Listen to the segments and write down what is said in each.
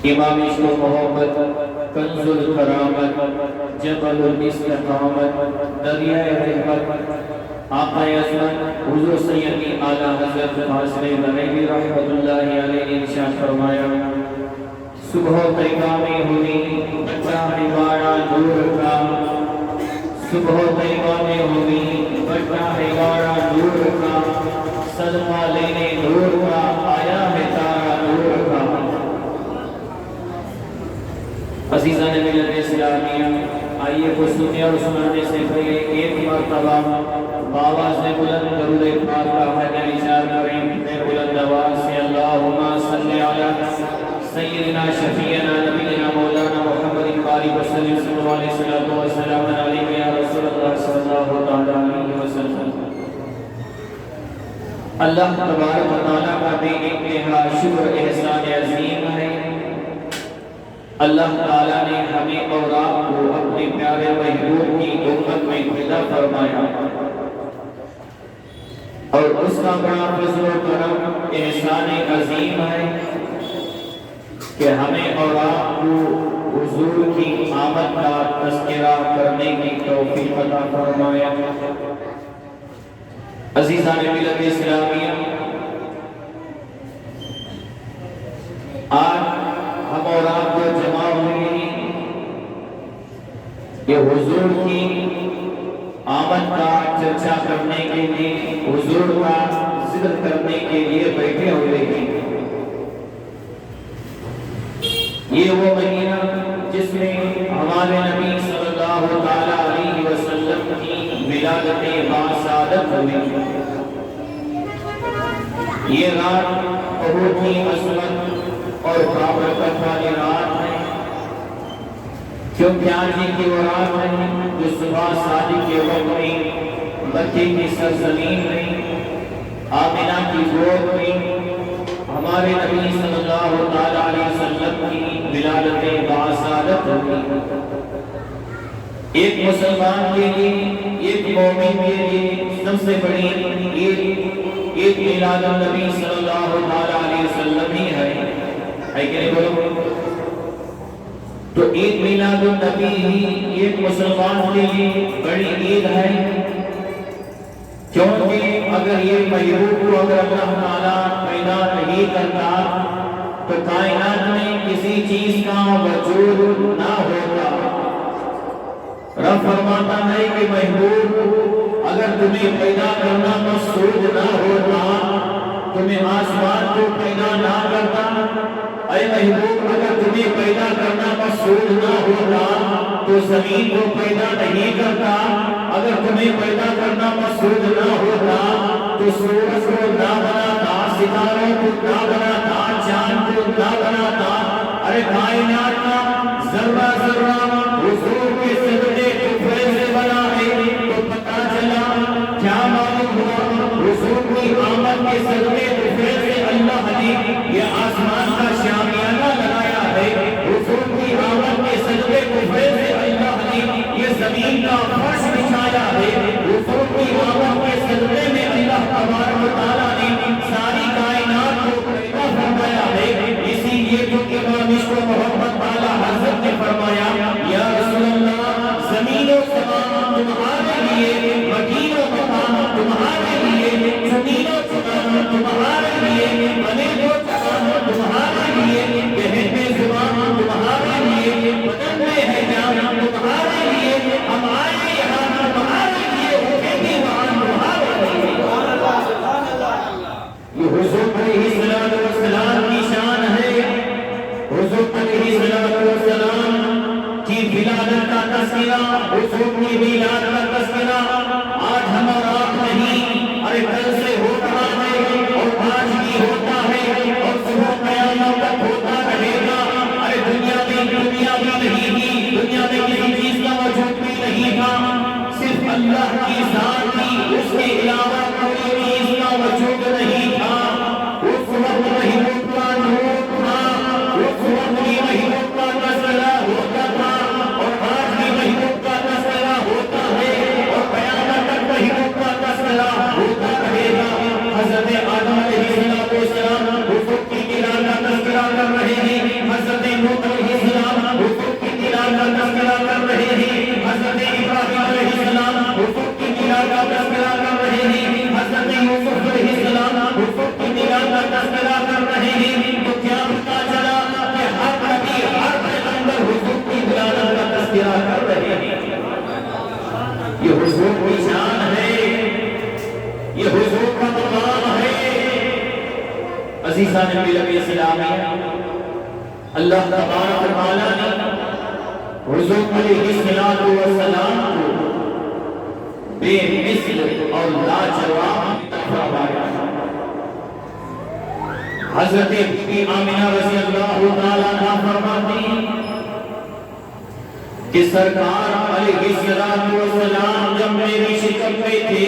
امام عشق و محبت، کنز الکرامت، جبل الاستقامت، دریائے رحمت، آقا عظمت حضور سیدی اعلیٰ حضرت فاضل بریلوی رحمۃ اللہ علیہ ارشاد فرمایا، صبح طیبہ میں ہوئی بچہ ہمارا نور کا، صبح طیبہ میں ہوئی بچہ ہمارا نور کا، صدقہ لینے نور کا آیا ہے تارا نور کا۔ عزیزان ملت اسلامیہ، آئیے کو سننے اور سنانے سے پہلے ایک مرتبہ بآواز بلند درود پاک کا حج ارشاد کریں۔ میں بلند آواز سے اللہم صلی علی سیدنا شفیعنا نبینا مولانا محمد بارک وسلم صلی اللہ علیہ وسلم علیہ یا رسول اللہ صلی اللہ علیہ وسلم۔ اللہ تبارک و تعالیٰ کا بے انتہا شکر احسان عظیم ہے، اللہ تعالیٰ نے ہمیں اور آپ کو اپنے پیارے محبوب کی امت میں پیدا فرمایا، اور اس کا بڑا فضل و کرم احسان عظیم ہے کہ ہمیں اور آپ کو حضور کی آمد کا تذکرہ کرنے کی توفیق عطا فرمایا۔ عزیزان ملت اسلامیہ، آج ہم اور آپ کو جمع ہوئے ہیں یہ حضور کی آمد کا چرچا کرنے کے لیے، حضور کا ذکر کرنے کے لیے بیٹھے ہوئے ہیں۔ یہ وہ مہینہ جس میں ہمارے نبی صلی اللہ علیہ وسلم کی ولادت باسعادت ہوئی۔ یہ رات بہت ہی عظمت اور بابرکت والی رات ہے، کیونکہ آج کی وہ رات ہے جو صبح صادق کے وقت میں مکے کی سرزمین میں آمنہ کی گود میں ہمارے نبی صلی اللہ علیہ وسلم کی ولادت باسعادت ہوئی۔ ایک مسلمان کے لیے، ایک مومن کے لیے سب سے بڑی عید میلاد النبی صلی اللہ علیہ وسلم ہی ہے کہ نہیں بولو؟ تو عید میلاد النبی ہی ایک مسلمان کے لیے بڑی عید ہے، کیونکہ اگر یہ محبوب کو اگر اللہ تعالیٰ پیدا نہیں کرتا تو کائنات میں کسی چیز کا وجود نہ ہوتا۔ رب فرماتا ہے کہ محبوب اگر تمہیں پیدا کرنا مقصود نہ ہوتا، تمہیں آسمان کو پیدا نہ کرتا، اے محبوب اگر تمہیں پیدا کرنا مقصود نہ ہوتا تو زمین کو پیدا نہیں کرتا، اگر تمہیں پیدا کرنا مقصود نہ ہوتا تو سورج کو نہ بناتا، ستاروں کو نہ بناتا، چاند کو نہ بناتا۔ ارے کائنات کا ذرہ ذرہ حضور کے صدقے ٹکڑے سے بنا ہے، تو پتہ چلا کیا معلوم ہوا حضور کی آمد کے صدقے ٹکڑے سے اللہ نے یہ آسمان کا شامیانہ لگایا ہے، حضور کی آمد کے صدقے ٹکڑے سے اللہ نے یہ زمین کا فرش بچھایا ہے، حضور کی آمد کے صدقے میں اللہ تبارک و تعالیٰ نے ساری کائنات کو پیدا فرمایا ہے۔ اسی لیے جو امام عشق و محبت والا حضرت نے فرمایا، یا رسول اللہ زمین و سمان تمہارے لیے، مکین و مکان تمہارے لیے، زمین و سمان تمہارے لیے، بنے و چکان تمہارے لیے، بہن میں زبان تمہارے لیے، بدن میں ہے جان تمہارے لیے، ہم آئے یہاں تمہارے لیے، اٹھے دیوان تمہارے لیے۔ یہ حضور علیہ السلام کی شان ہے، حضور علیہ السلام کی ولادت کا تذکرہ، حضور کی میلاد کا تذکرہ آج ہم اور آپ نہیں، ارے کل سے ہو رہا ہے اور آج بھی ہوتا ہے اور صبح قیامت تک ہوتا رہے گا۔ ارے دنیا بھی نہیں تھی، دنیا میں کسی چیز کا وجود بھی نہیں تھا، صرف اللہ کی ذات تھی، اس کے علاوہ کوئی چیز کا وجود نہیں تھا۔ اس وقت محبوب کا نور تھا، اس وقت بھی محبوب کا تذکرہ ہوتا تھا، اور آج بھی محبوب کا تذکرہ ہوتا ہے، اور قیامت عزیزان ملت اسلامی، اللہ تبارک و تعالیٰ نے حضور علیہ السلام کو بے مثل اور لاجواب فرمایا۔ حضرت بی بی آمنہ رضی اللہ تعالیٰ عنہا فرماتی کہ سرکار علیہ السلام جب میری شکم میں تھے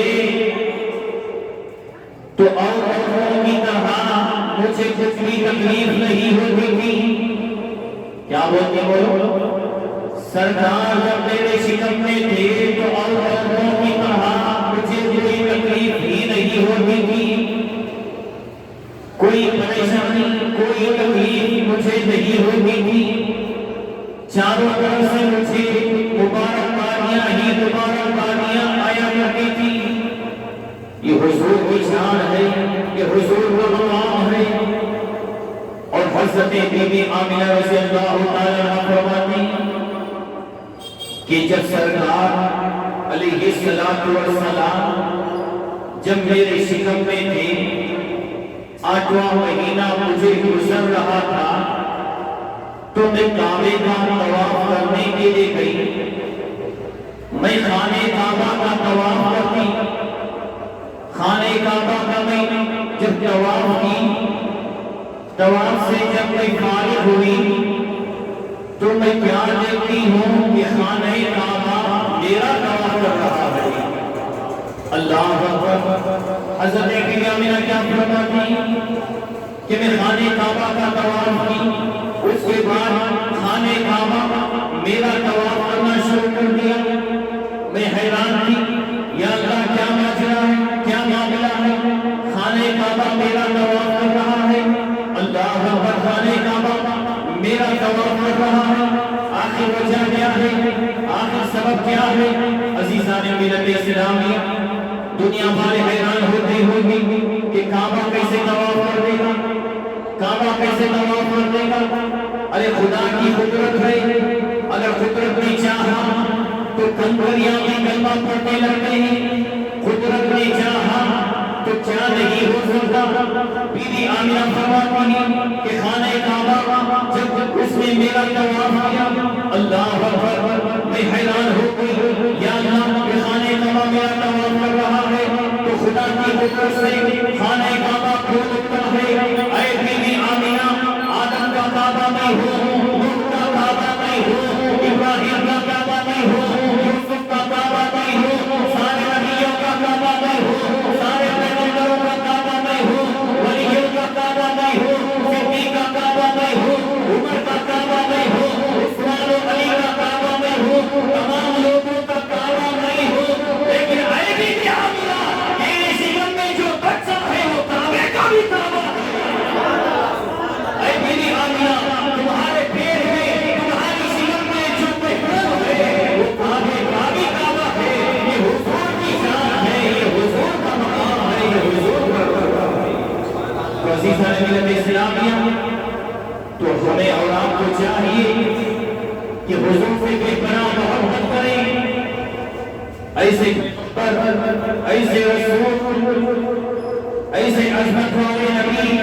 تو عورتوں کی طرح مجھے کچھ بھی تکلیف نہیں ہوتی تھی۔ کیا بولتے بولو؟ سرکار جب میرے شکم میں تھے تو عورتوں کی طرح مجھے کوئی تکلیف ہی نہیں ہوتی تھی، کوئی پریشانی کوئی تکلیف مجھے نہیں ہوتی تھی، چاروں طرف سے مجھے مبارکبادیاں ہی مبارکبادیاں آیا کرتی تھی۔ یہ حضور کی شان ہے، یہ حضور کا مقام ہے۔ اور حضرت بی بی آمنہ رضی اللہ تعالیٰ عنہ فرماتی کہ جب سرکار علیہ السلام جب میرے شکم میں تھے، 8واں مہینہ مجھے گزر رہا تھا، تو میں کعبے کا طواف کرنے کے لیے گئی۔ میں خانہ کعبہ کا طواف کرتی، خانہ کعبہ کا میں جب طواف کی، طواف سے جب میں فارغ ہوئی تو میں کیا دیکھتی ہوں کہ خانہ کعبہ میرا طواف کر رہا ہے۔ اللہ اکبر۔ حضرت بی بی آمنہ کیا فرماتی کہ میں خانہ کعبہ کا طواف کی، اس کے بعد خانہ کعبہ میرا طواف کرنا شروع کر دیا۔ میں حیران تھی، یا اللہ کیا ماجرا ہے، کیا معاملہ ہے؟ خانہ کعبہ میرا طواف کر رہا ہے، اللہ اکبر، خانہ کعبہ میرا طواف کر رہا ہے، آخر وجہ کیا ہے، آخر سبب کیا ہے؟ عزیزان ملت اسلامیہ، دنیا والے حیران ہوتے ہوگی کہ کعبہ کیسے طواف کر دے گا، کعبہ کیسے طواف کر دے گا؟ ارے خدا کی قدرت ہے، اگر قدرت نے چاہا تو کنکریاں بھی کلمہ پڑھنے لگتے ہیں، قدرت نے چاہا تو کیا نہیں ہو سکتا۔ بی بی آمنہ فرماتی ہیں کہ خانہ کعبہ جب اس نے میرا طواف کیا، اللہ اکبر، میں حیران ہو گئی، یا اللہ کہ خانہ کعبہ میرا طواف کر رہا ہے تو خدا کی قدرت سے خانہ کعبہ کھول اٹھتا ہے۔ اے بی بی آمنہ، آدم کا کعبہ میں ہوں، نوح کا کعبہ میں ہوں، ابراہیم کا کعبہ میں ہوں، یوسف کا کعبہ میں ہوں، سارے نبیوں کا کعبہ میں ہوں، سارے پیغمبروں کا کعبہ میں ہوں، ولیوں کا کعبہ میں ہوں، صدیق کا کعبہ میں ہوں، عمر کا کعبہ میں ہوں، عثمان و علی کا کعبہ میں ہوں، تمام لوگوں کا کعبہ میں ہوں، لیکن اے بی بی آمنہ، میرے شکم میں جو بچہ ہے وہ کعبے کا بھی کعبہ ہے۔ اے بی بی آمنہ، تمہارے پیٹ میں، تمہاری شکم میں جو محبوب ہے وہ کعبے کا بھی کعبہ ہے۔ یہ حضور کی شان ہے، یہ حضور کا مقام ہے، یہ حضور کا مقام ہے۔ تو عزیزان ملت اسلامیہ، تو ہمیں اور آپ کو چاہیے کہ حضور سے بے پناہ محبت کریں، ایسے پر ایسے رسول، ایسے عظمت والے نبی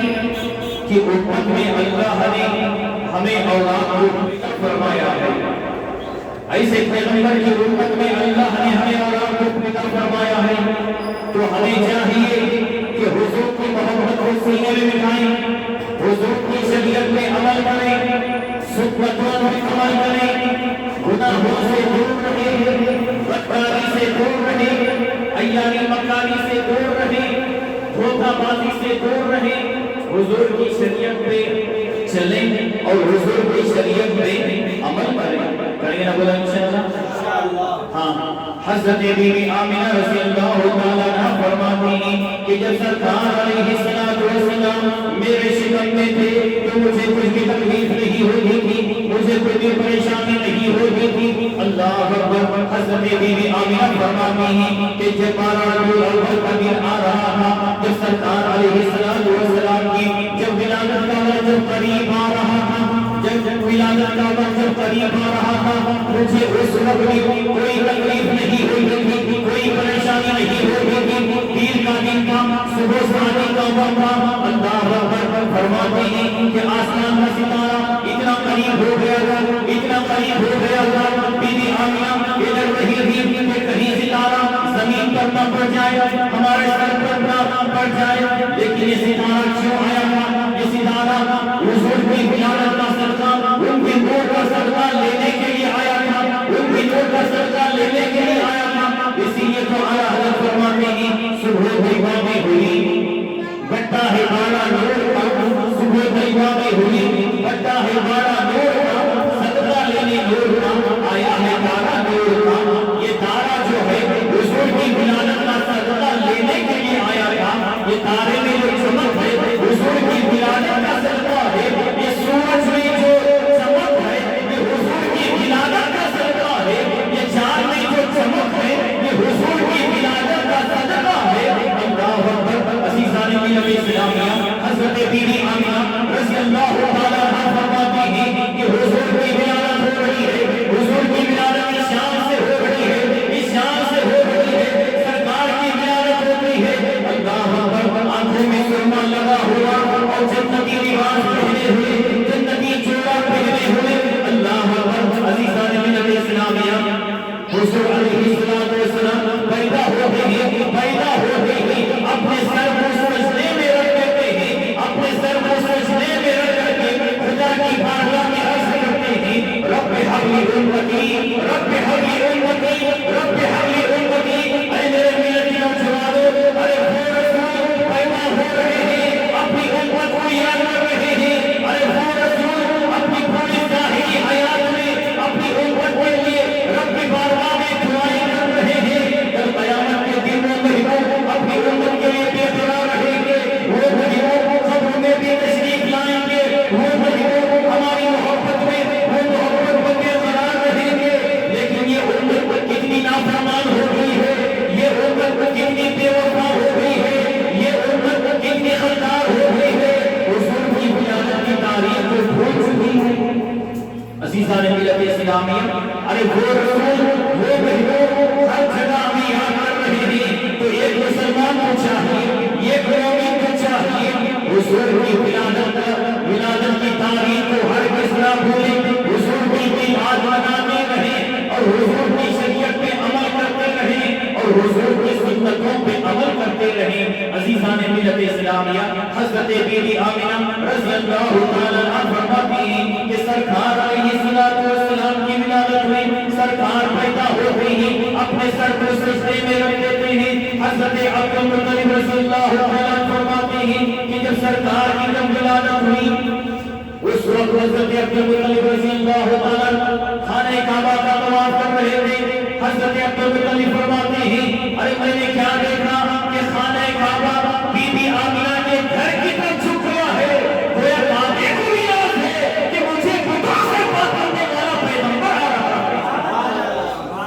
کی امت میں اللہ نے ہمیں اور آپ کو فرمایا ہے، ایسے پیغمبر کی امت میں اللہ نے ہمیں اور آپ کو پیدا فرمایا ہے۔ تو ہمیں چاہیے کہ حضور کی محبت کو سینے میں بٹھائیں، حضور کی شریعت میں عمل کریں، سنتوں میں عمل کریں، گناہوں سے دور رہیں، بدکاری سے دور رہیں، عیاری مکاری سے دور رہیں، دھوکہ بازی سے دور رہیں، حضور کی شریعت پہ چلیں اور حضور کی شریعت پہ عمل کریں۔ کریں نا بولا انشاءاللہ؟ ہاں، حضرت بی بی آمنہ رضی اللہ تعالیٰ عنہ فرماتی ہیں کہ جب سرکار علیہ السلام میرے شکم میں تھے تو مجھے کچھ بھی تکلیف نہیں ہوتی تھی، مجھے کوئی بھی پریشانی نہیں ہوتی تھی۔ اللہ اکبر۔ حضرت بی بی آمنہ فرماتی ہیں کہ جب 12 ربیع الاول کا دن آ رہا تھا، جب سرکار علیہ السلام کی جب ولادت کا وقت جب قریب آ رہا تھا، جب ولادت کا وقت جب قریب آ رہا تھا، مجھے اس وقت کوئی تکلیف نہیں ہوئی تھی، کوئی پریشانی نہیں ہوئی تھی۔ پیر کا دن تھا، صبح شادی کا وقت تھا۔ اللہ اکبر۔ فرماتے ہیں کہ آسمان کا ستارہ اتنا قریب ہو گیا تھا، اتنا قریب ہو گیا تھا، بی بی آمینہ ادھر رہی تھی کہ کہیں ستارہ زمین پر نہ پڑ جائے، ہمارے سر پر نہ پڑ جائے، لیکن یہ ستارہ کیوں آیا تھا؟ یہ ستارہ حضور کی ولادت کا صدقہ، ان کی نور کا صدقہ لینے کے لیے آیا تھا، ان کی نور کا صدقہ لینے کے لیے آیا تھا، اسی لیے تو آیا حضرت فرماتے ہیں صبح بھیگا میں ہوئی بٹا ہے بارہ نور کا، صبح بھیگا میں ہوئی بٹا ہے بارہ نور کا، صدقہ لینے نور کا آیا ہے بارہ نور کا، یہ تارا جو ہے حضور کی ولادت کا صدقہ لینے کے لیے آیا تھا، یہ تارے میں جو چمک ہے حضور کی ولادت کا صدقہ ہے، یہ سورج میں جو چمک ہے یہ حضور کی ولادت کا صدقہ ہے، یہ چاند میں جو چمک ہے یہ حضور کی ولادت کا صدقہ ہے۔ اللہ اکبر۔ عزیزان ملت اسلامیہ، حضرت بی بی آمینہ رضی اللہ تعالیٰ عنہا فرماتی ہیں کہ حضور کی ولادت ہو رہی ہے، حضور کی ولادت اس شان سے ہو رہی ہے، اس شان سے ہو رہی ہے، سرکار کی ولادت ہو رہی ہے۔ اللہ اکبر۔ آنکھوں میں سرما لگا ہوا اور جنتی لباس پہنے ہوئے، جنتی جوڑا پہنے ہوئے، اللہ اکبر۔ عزیزان ملت اسلامیہ، حضور علیہ السلام پیدا ہو گئے ہیں، پیدا ہو گئے ہیں، اپنے سر کو سجدے میں رکھ دیتے ہیں، اپنے سر کو سجدے میں رکھ کے خدا کی بارگاہ میں عرض کرتے ہیں رب ہب لی امتی، رب ہب لی امتی، رب ہب لی امتی۔ اے میرے ملت کے نوجوانوں، ارے وہ رسول پیدا ہو رہے ہیں، اپنی امت کو یاد کر رہے ہیں، ارے وہ رسول اپنی پوری ظاہری حیات میں اپنی امت کے لیے رب کی بارگاہ میں دعائیں کر رہے ہیں۔ کل قیامت کے دن وہ مہینوں اپنی امت کے لیے بے قرار رہیں گے، وہ مہینوں قبر میں بھی تشریف لائیں گے، وہ مہینوں ہماری محبت میں وہ محبت کو بے قرار رہیں گے۔ لیکن یہ امت کتنی نافرمان ہو گئی ہے، یہ امت کتنی بے وفا ہو گئی ہے، یہ امت کتنی غدار ہو گئی ہے، حضور کی ولادت کی تاریخ کو بھول چکی ہے۔ عزیزان ملت اسلامیہ، ارے وہ رسول وہ مہینوں ہر جگہ ہمیں یاد کر رہے ہیں، تو ایک مسلمان کو چاہیے، ایک مومن کو چاہیے حضور کی ولادت کی تاریخ کو ہرگز نہ بھولیں، حضور کی میلاد مناتے رہیں اور حضور کی شریعت پہ عمل کرتے رہیں اور حضور کی سنتوں پہ عمل کرتے رہیں۔ عزیزان ملت اسلامیہ، حضرت بی بی آمینہ رضی اللہ تعالیٰ عنہا فرماتی ہیں کہ سرکار علیہ السلام کی ولادت میں سرکار پیدا ہو گئی ہیں، اپنے سر کو سجدے میں رکھ دیتے ہیں۔ حضرت عبد المطلب رضی اللہ تعالیٰ فرماتے ہیں کہ جب سرکار کی جب ولادت ہوئی اس وقت حضرت عبد المطلب رضی اللہ تعالیٰ خانہ کعبہ کا طواف کر رہے تھے۔ حضرت عبد المطلب فرماتے ہیں ارے میں نے کیا دیکھا کہ خانہ کعبہ بی بی آمینہ کے گھر کی طرف جھک رہا ہے، گویا کعبے کو بھی یاد ہے کہ مجھے خدا سے بات کرنے والا پیغمبر آ رہا ہے،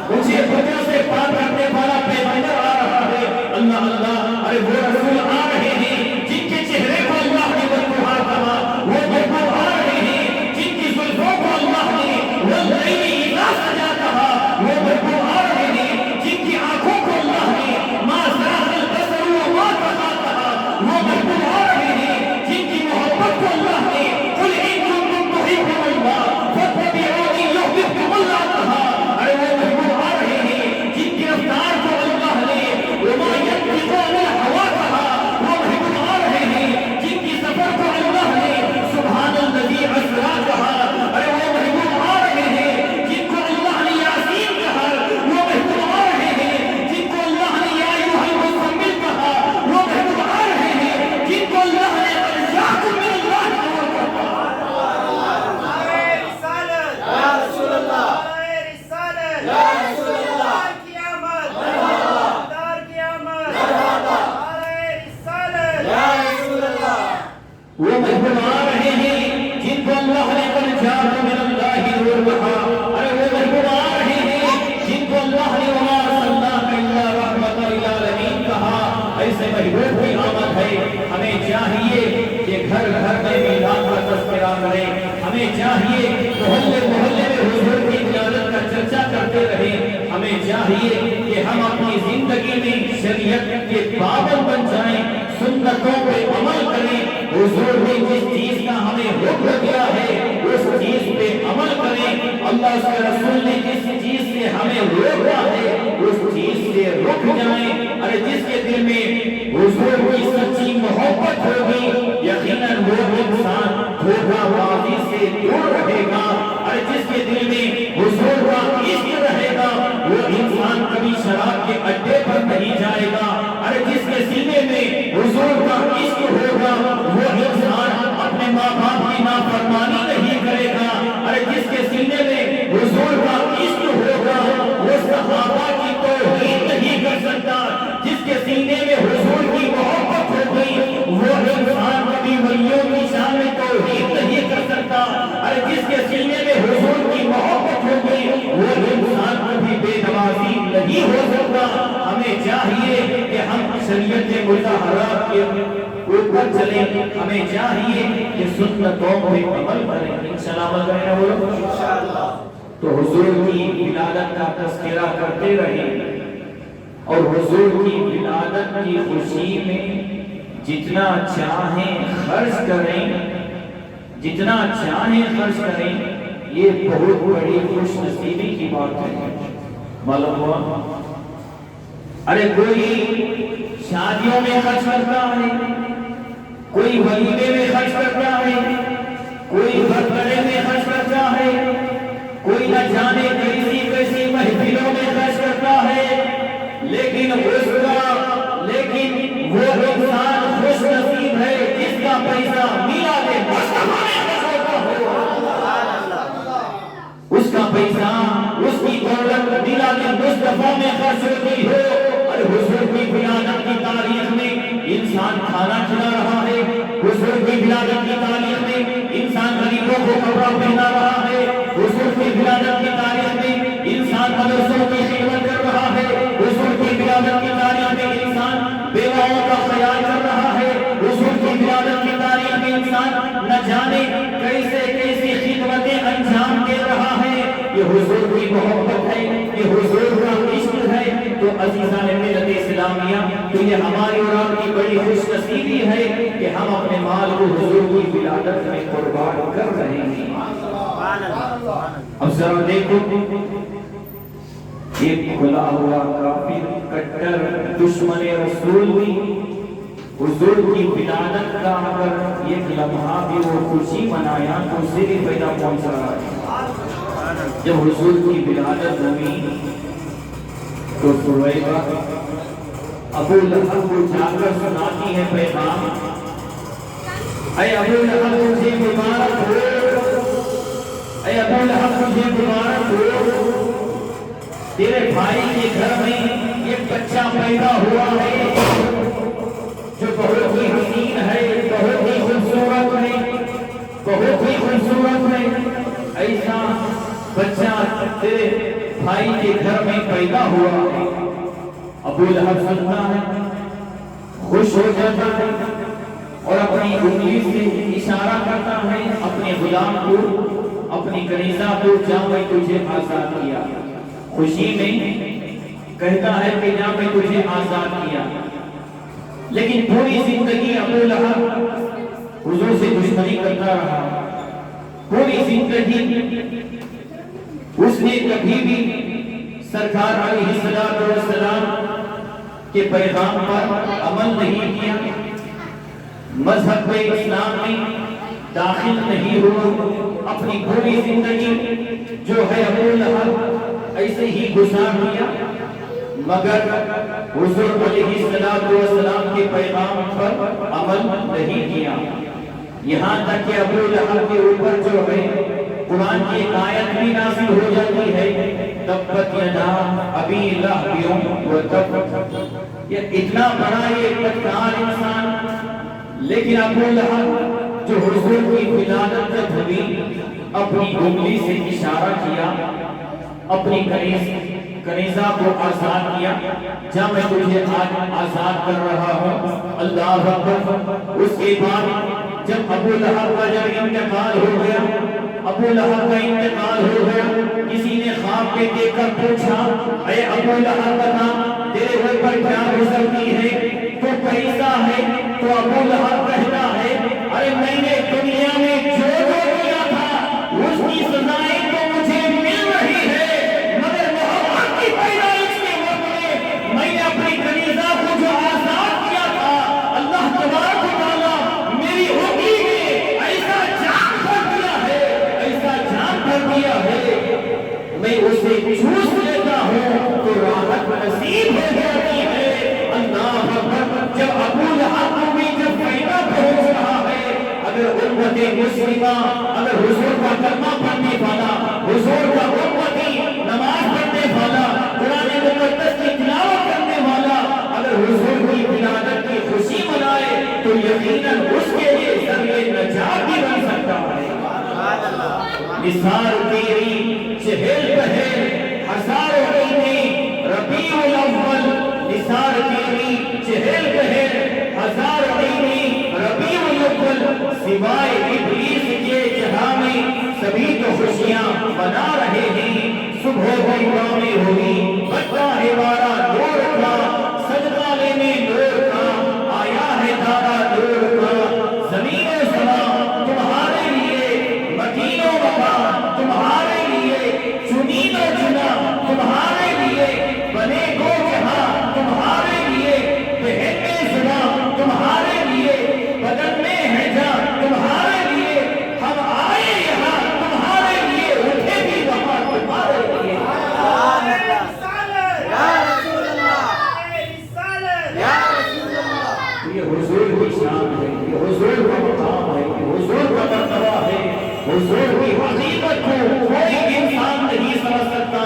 مجھے خدا سے بات کرنے والا پیغمبر آ رہا ہے۔ اللہ اللہ، ارے وہ رسول آ رہے ہیں جن کے چہرے کو اللہ نے بدبہار کہا، وہ محبوب آ رہے ہیں جن کی زلفوں کو اللہ نے واللیل اذا سجا کہا، وہ محبوب آ رہے ہیں جن کی آنکھوں کو اللہ نے ما زاغ البصر وما طغى کہا، وہ محبوب آ رہے ہیں جن کی محبت کو اللہ نے قل ان کنتم تحبون اللہ فاتبعونی یحببکم اللہ کہا۔ ارے وہ محبوب آ رہے ہیں جن کی رفتار کو اللہ نے وما ينطق عن الهوى کہا، وہ محبوب آ رہے ہیں جن کی سفر کو اللہ نے سبحان الذی اسری کہا۔ ارے وہ محبوب آ رہے ہیں جن کو اللہ نے یاسین کہا، وہ محبوب آ رہے ہیں جن کو اللہ نے یا ایھا المزمل کہا، وہ محبوب آ رہے ہیں جن کو اللہ نے قد جاءکم من اللہ نور کہا۔ رسالت یا رسول اللہ، رسالت یا رسول اللہ، قیامت دار قیامت رسالت یا رسول اللہ۔ وہ محبوب آ رہے ہیں جن کو اللہ نے قد جاءکم من اللہ نور کہا۔ ارے وہ محبوب آ رہے ہیں جن کو اللہ نے وما ارسلناک الا رحمۃ للعالمین کہا۔ ایسے محبوب کی آمد ہے، ہمیں چاہیے کہ گھر گھر میں میلاد کا تذکرہ کریں، ہمیں چاہیے محلے محلے میں حضور کی ولادت کا چرچا کرتے رہیں، ہمیں چاہیے کہ ہم اپنی زندگی میں شریعت کے پابند بن جائیں، سنتوں پہ عمل کریں، حضور نے جس چیز کا ہمیں حکم دیا ہے اس چیز پہ عمل کریں، اللہ اس کے رسول نے جس چیز سے ہمیں روکا ہے اس چیز سے رک جائیں۔ ارے جس کے دل میں حضور کی سچی محبت ہوگی یقیناً وہ انسان دھوکہ بازی سے دور رہے گا۔ ارے جس کے دل میں حضور کا عشق رہے گا وہ انسان کبھی شراب کے اڈے پر نہیں جائے گا۔ ارے جس کے سینے میں حضور کا عشق ہوگا وہ انسان اپنے ماں باپ کی نافرمانی نہیں کرے گا۔ ارے جس کے سینے میں حضور کا عشق ہوگا وہ صحابہ کی توہین نہیں کر سکتا۔ جس کے سینے میں حضور کی محبت ہوگی وہ انسان کبھی ولیوں کی شان میں توہین نہیں کر سکتا۔ ارے جس کے سینے میں حضور کی محبت ہوگی وہ انسان کبھی بے نمازی نہیں ہو سکتا۔ ہمیں چاہیے کہ ہم شریعت مطہرہ کے اوپر چلیں، ہمیں چاہیے کہ سنتوں پہ عمل کریں۔ انشاءاللہ عمل کریں وہ لوگ انشاءاللہ۔ تو حضور کی ولادت کا تذکرہ کرتے رہیں اور حضور کی ولادت کی خوشی میں جتنا چاہیں خرچ کریں، جتنا چاہیں خرچ کریں، یہ بہت بڑی خوش نصیبی کی بات ہے۔ معلوم ہوا؟ ارے کوئی شادیوں میں خرچ کرتا ہے، کوئی ولیمے میں خرچ کرتا ہے، کوئی برتنے میں خرچ کرتا ہے، کوئی نہ جانے کیسی کیسی محفلوں میں خرچ کرتا ہے، لیکن وہ انسان خوش نصیب ہے جس کا پیسہ میلاد مصطفیٰ میں خرچ ہوتا ہو۔ اس کا پیسہ، اس کی دولت میلاد مصطفیٰ میں خرچ ہوتی ہو۔ اور حضور کی ولادت کی تاریخ میں انسان کھانا کھلا رہا ہے، حضور کی ولادت کی تاریخ میں انسان غریبوں کو کپڑا پہنا رہا ہے، حضور کی ولادت کی تاریخ میں انسان مدرسوں کی خدمت کر رہا ہے، حضور کی ولادت کی تاریخ میں انسان بیواؤں کا خیال کر رہا ہے، حضور کی ولادت کی تاریخ میں انسان نہ جانے کیسے کیسی خدمتیں انجام دے رہا ہے۔ یہ حضور کی محبت ہے، یہ حضور کا عشق ہے۔ تو عزیزان ملت اسلامیہ، تو یہ ہماری اور آپ کی بڑی خوش نصیبی ہے کہ ہم اپنے مال کو حضور کی ولادت میں قربان کر رہے ہیں۔ اب ذرا دیکھو، ایک کھلا ہوا کافر کٹر دشمن رسول بھی حضور کی ولادت کا اگر ایک لمحہ بھی وہ خوشی منایا تو اسے بھی پیدا پہنچ رہا ہے۔ جب حضور کی ولادت ہوئی تو سویبہ ابو لہب کو جا کر سناتی ہے پیغام، اے ابو لہب مجھے مبارک ہو، اے ابو لہب مجھے مبارک ہو، تیرے بھائی کے گھر میں ایک بچہ پیدا ہوا ہے جو بہت ہی حسین ہے، بہت ہی خوبصورت ہے، بہت ہی خوبصورت ہے۔ ایسا بچہ تیرے بھائی کے گھر میں پیدا ہوا ہے۔ ابو لہب سنتا ہے، خوش ہو جاتا ہے اور اپنی انگلی سے اشارہ کرتا ہے اپنے غلام کو، اپنی کنیزہ کو، جا میں تجھے آزاد کیا۔ خوشی میں کہتا ہے کہ جا میں تجھے آزاد کیا، لیکن پوری زندگی ابو لہب حضور سے دشمنی کرتا رہا۔ پوری زندگی اس نے کبھی بھی سرکار علیہ السلام کے پیغام پر عمل نہیں کیا، مذہب اسلام میں داخل نہیں ہوا، اپنی پوری زندگی جو ہے ابو لہب ایسے ہی گزار دیا، مگر حضور علیہ السلام کے پیغام پر عمل نہیں کیا۔ یہاں تک کہ ابو لہب کے اوپر جو ہے قرآن کی ایک آیت بھی نازل ہو جاتی ہے، تبت یدا ابی لہب وتب۔ یہ اتنا بڑا ایک بدکار انسان، لیکن ابو لہب جو حضور کی ولادت جب ہوئی اپنی انگلی سے اشارہ کیا، اپنی کنیزہ کو آزاد کیا، جب میں تجھے آج آزاد کر رہا ہوں۔ اللہ اکبر۔ اس کے بعد جب ابو لہب کا جب انتقال ہو گیا، ابو لہب کا انتقال ہو گیا، کسی نے خواب میں دیکھ کر پوچھا، اے ابو لہب بتا تیرے گھر پر کیا گزرتی ہے، تو کیسا ہے؟ تو ابو لہب کہتا ہے ارے میں نے دنیا میں جو کیا تھا اس کی سزائیں تو مجھے مل رہی ہے، مگر محمد کی پیدائش کے وقت میں نے اپنی کنیزہ کو جو آزاد کیا تھا، اللہ تبارک و تعالیٰ میری انگلی میں ایسا جام بھر دیا ہے، ایسا جام بھر دیا ہے، میں اسے چوس لیتا ہوں تو راحت نصیب ہو جاتی ہے۔ اللہ اکبر، جب ابو لہب کو بھی جب فائدہ پہنچ رہا ہے، اگر امت مسلمہ، اگر حضور کا کلمہ پڑھنے والا، حضور کا امتی نماز پڑھنے والا، قرآن مقدس کی تلاوت کرنے والا اگر حضور کی ولادت کی خوشی منائے تو یقیناً اس کے لیے ذریعہ نجات بھی بن سکتا ہے۔ نثار تیری چہل پہل ہزاروں مہینے ربیع الاول، نثار تیری چہل پہل ہزاروں مہینے ربیع الاول، سوائے ابلیس کے جہاں میں سبھی تو خوشیاں منا رہے ہیں۔ صبح کی کامیں ہوئی، بچہ ہے بارہ نور کا، صدقہ لینے نور کا، آیا ہے دارا نور کا، زمین و سما تمہارے لیے، مکین و مکان تمہارے لیے، چنین و چنا تمہارے لیے، بنے گو جہاں تمہارے لیے، بہن زباں تمہارے لیے، بدن میں ہے جان تمہارے لیے، ہم آئے یہاں تمہارے لیے، اٹھے بھی وہاں تمہارے لیے۔ یہ حضور کی شان ہے، یہ حضور کا مقام ہے، یہ حضور کا مرتبہ ہے۔ حضور کی حقیقت کو کوئی انسان نہیں سمجھ سکتا،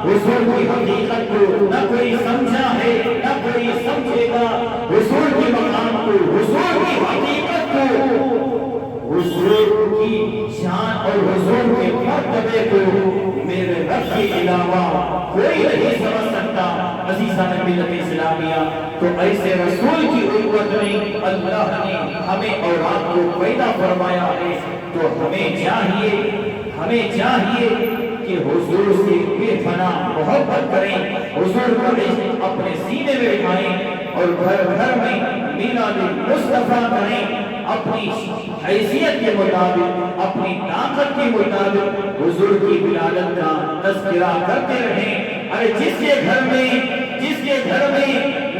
حضور کی حقیقت کو نہ کوئی سمجھا ہے نہ کوئی سمجھے گا، حضور کے مقام کو، حضور کی حقیقت کو، حضور کی شان اور حضور کے مرتبے کو میرے رب کے علاوہ کوئی نہیں سمجھ سکتا۔ عزیزان ملت اسلامیہ، تو ایسے رسول کی قوت میں اللہ نے ہمیں اولاد کو پیدا فرمایا ہے، تو ہمیں چاہیے کہ حضور سے بے پناہ محبت کریں، حضور کو اپنے سینے میں بٹھائیں اور گھر گھر میں میلاد مصطفیٰ کریں، اپنی حیثیت کے مطابق، اپنی طاقت کے مطابق حضور کی ولادت کا تذکرہ کرتے رہیں۔ ارے جس کے گھر میں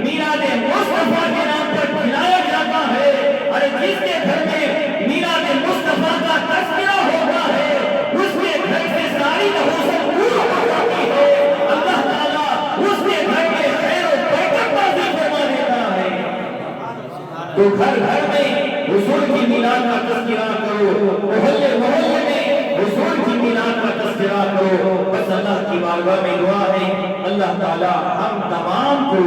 میلاد مصطفیٰ کے نام پر کھلایا جاتا ہے، ارے جس کے گھر میں میلاد مصطفیٰ کا تذکرہ ہوتا ہے، اس کے گھر سے ساری نحوست دور ہو جاتی ہے، اللہ تعالیٰ اس کے گھر میں خیر و برکت نازل فرما دیتا ہے۔ تو گھر گھر میں حضور کی میلاد کا تذکرہ کرو، محلے محلے میں حضور کی میلاد کا تذکرہ کرو۔ بس اللہ کی بارگاہ میں دعا ہے، اللہ تعالیٰ ہم تمام کو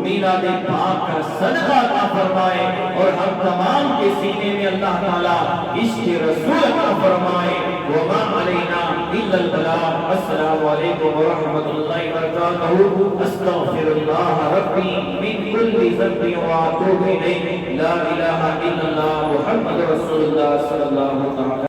میلاد پاک کا صدقہ عطا فرمائے اور ہم تمام کے سینے میں اللہ تعالیٰ عشق رسول عطا فرمائے۔ وما علینا الا البلاغ۔ السلام علیکم ورحمۃ اللہ وبرکاتہ۔ استغفر اللہ ربی من کل ذنب واتوب الیہ، لا الہ الا اللہ محمد رسول اللہ صلی اللہ علیہ وسلم۔